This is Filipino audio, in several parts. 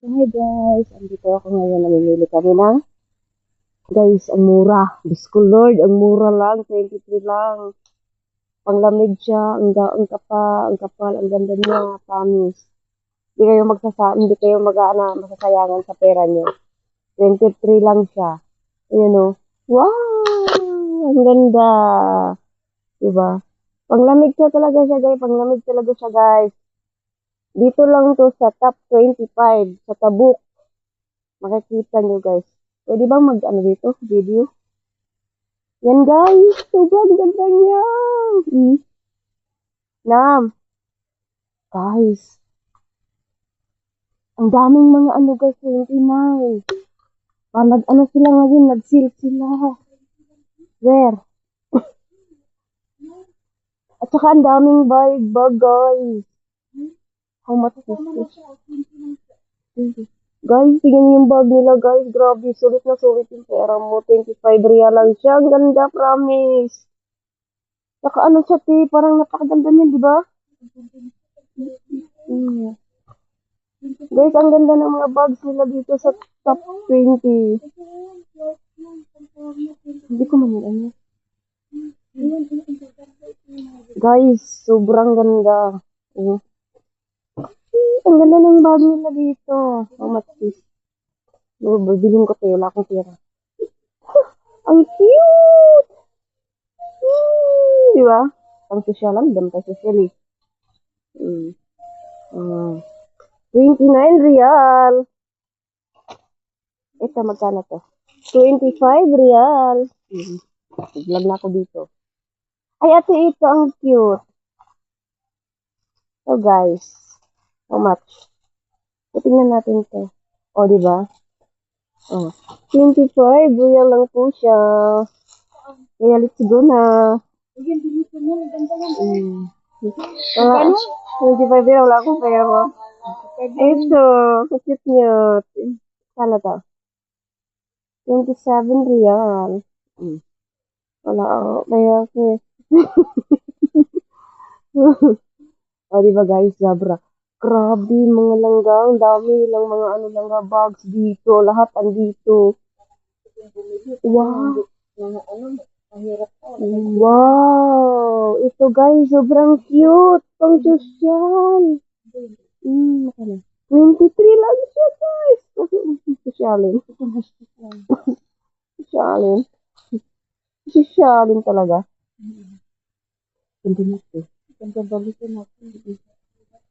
Hi guys, andito ako ngayon, namimili kami ng, guys, ang mura. Diyos ko Lord, ang mura lang, 23 lang. Panglamig siya, ang kapal, ang ganda niya, promise. Hindi kayo masasayangan sa pera niyo. 23 lang siya. Ayan o. Wow! Ang ganda. Diba? Panglamig talaga siya guys. Dito lang to sa top 25 sa Tabuk. Makikita nyo guys. Pwede bang mag-ano dito? Video? Yan guys. Sobrang ganda niya. Nam. Guys. Ang daming mga ano guys. 29. Nag-ano sila ngayon. Nag-seal sila. Where? At saka ang daming bag guys. How much is this? Guys, tingnan yung bag nila guys. Grabe, sulit na sulit yung pera mo. 25 real lang siya. Ang ganda, promise. Saka ano siya, parang napakaganda niya, di ba? Guys, ang ganda ng mga bags nila dito sa top 20. Hindi ko man ano. Guys, sobrang ganda. Ang ganda ng bag nila dito. How much is? Bilhin ko tayo. Wala akong pera. Ang cute! Di ba? Ang social lang. Dami tayo social eh. 29 real. Ito, magkano to? 25 real. Vlog na ako dito. Ay, ate, ito ang cute. So, guys. How much? Tingnan natin to. O, di ba? 25 real lang po siya. Kaya, let's go na. Ano? 25 real. Wala akong pera. Ito. Cute niya. Sana to? 27 real. Wala ako. Kaya ako. O, diba guys, Zabra? Grabe, mga langgang. Dami lang mga langga bags dito. Lahat andito. Wow. Wow. Ito guys, sobrang cute. Pang social. 23 lang siya guys. Sosyalin. Sosyalin. Sosyalin talaga. Ganda nito. Ganda balikin natin.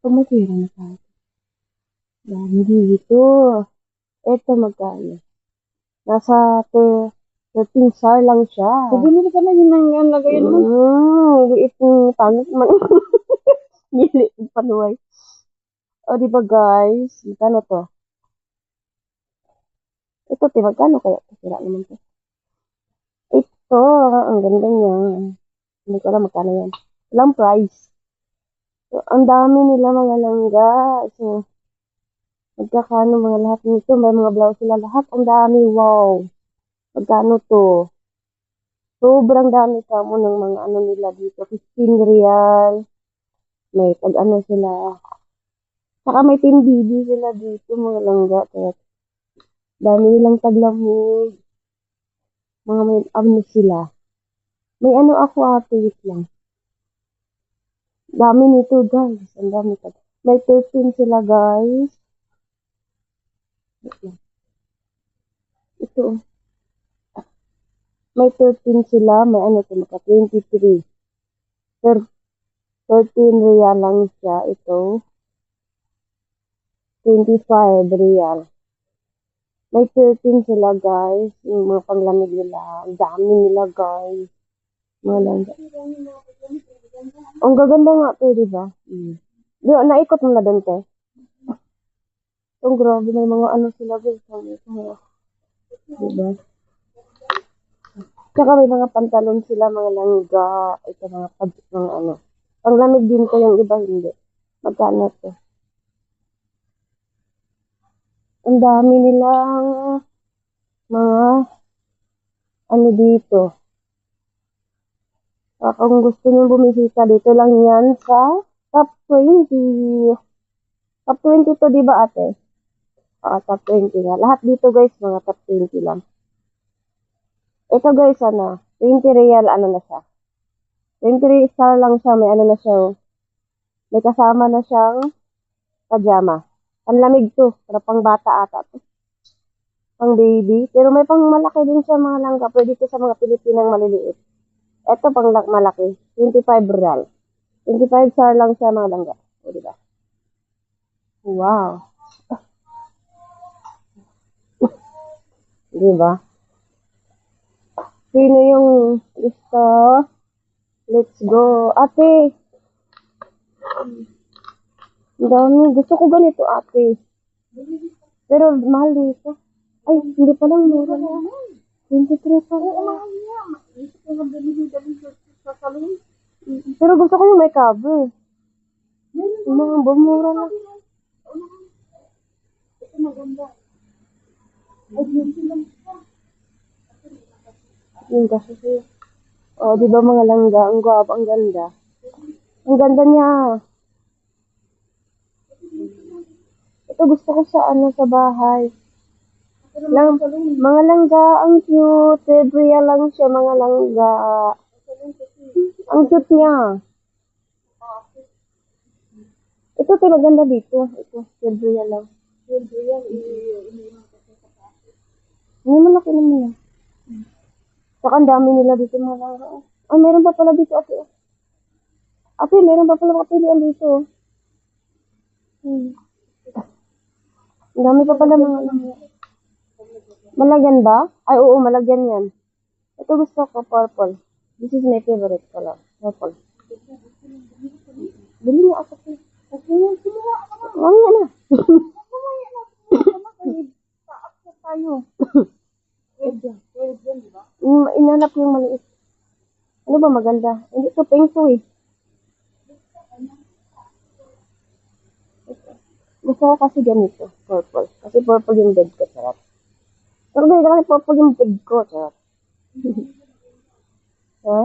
Pumatira na sa atin. Dami dito. Ito magkano. Nasa 13 sar lang siya. Bumili ka na yun ng lagay mo. Itong pangit man. Nili yung panuway. O, diba guys? Magkano to? Ito, magkano kaya? Sira naman to. Ito, ang ganda niya. Hindi ko alam magkano yan. Walang price. So, ang dami nila mga langga. So, magkakano mga lahat nito. May mga blouse sila lahat. Ang dami. Wow. Magkano to? Sobrang dami kamo ng mga ano nila dito. 15 real. May pag-ano sila. Saka may tindidi sila dito. Mga langga. Kaya dami nilang taglamig. Mga may ano sila. May ano ako wait lang. Dami nito guys. Ang dami ka. May 13 sila guys. Ito. May 13 sila. May ano ito. Maka 23. 13 real lang siya. Ito. 25 real. May 13 sila guys. Yung mga panglamig nila. Ang dami nila guys. Mga langga. Ang gaganda nga ito, diba? Naikot mo na doon, te. Ang grabe, may mga ano sila, guys. Diba? Tsaka may mga pantalon sila, mga langga. Ito, mga ano. Ang lamig din ko, yung iba hindi. Magkano ito? Ang dami nilang mga ano dito. Kung gusto niyo bumisita, dito lang yan sa top 20. Top 20 to, di ba ate? Top 20 nga. Lahat dito guys, mga top 20 lang. Ito guys, 20 real, ano na siya. 20 star lang siya, may ano na siya, oh. May kasama na siyang pajama. Panlamig to, para pang bata ata to. Pang baby. Pero may pang malaki din siya mga langga. Pwede to sa mga Pilipinang maliliit. Ito pang malaki. 25 real. 25 star lang siya mga langga. O, diba? Wow. Diba? Sino yung gusto? Let's go. Ate. Ang dami. Gusto ko ganito, ate. Pero mahal dito. Ay, hindi pa lang mura lang. 23 pa lang. Pero gusto ko yung may cover. Yung mga bumura lang. Ito maganda. Ay, beauty lang siya. Yung kasi siya. Oh, di ba mga langga? Ang gwapo, ang ganda. Ang ganda niya. Ito gusto ko sa sa bahay. Mga langga, ang cute. February lang siya, mga langga. Ang cute niya. Ito pinaganda dito. Ito, February lang. Hindi malaki naman yan. Saka ang dami nila dito mga langga. Ah, meron pa pala dito, ate. Ate, meron pa pala kapilian dito. Ang dami pa pala mga langga. Malagyan ba? Ay, oo, malagyan yan. Ito gusto ko, purple. This is my favorite color. Purple. Bili niya ako. Mamaya na. Tayo. Inanap yung maliit. Ano ba maganda? Hindi ito pink to eh. Gusto ko kasi ganito. Purple. Kasi purple yung bed ko. Sarap. Pero ganito kasi purple yung bed ko. Sarap. Ha?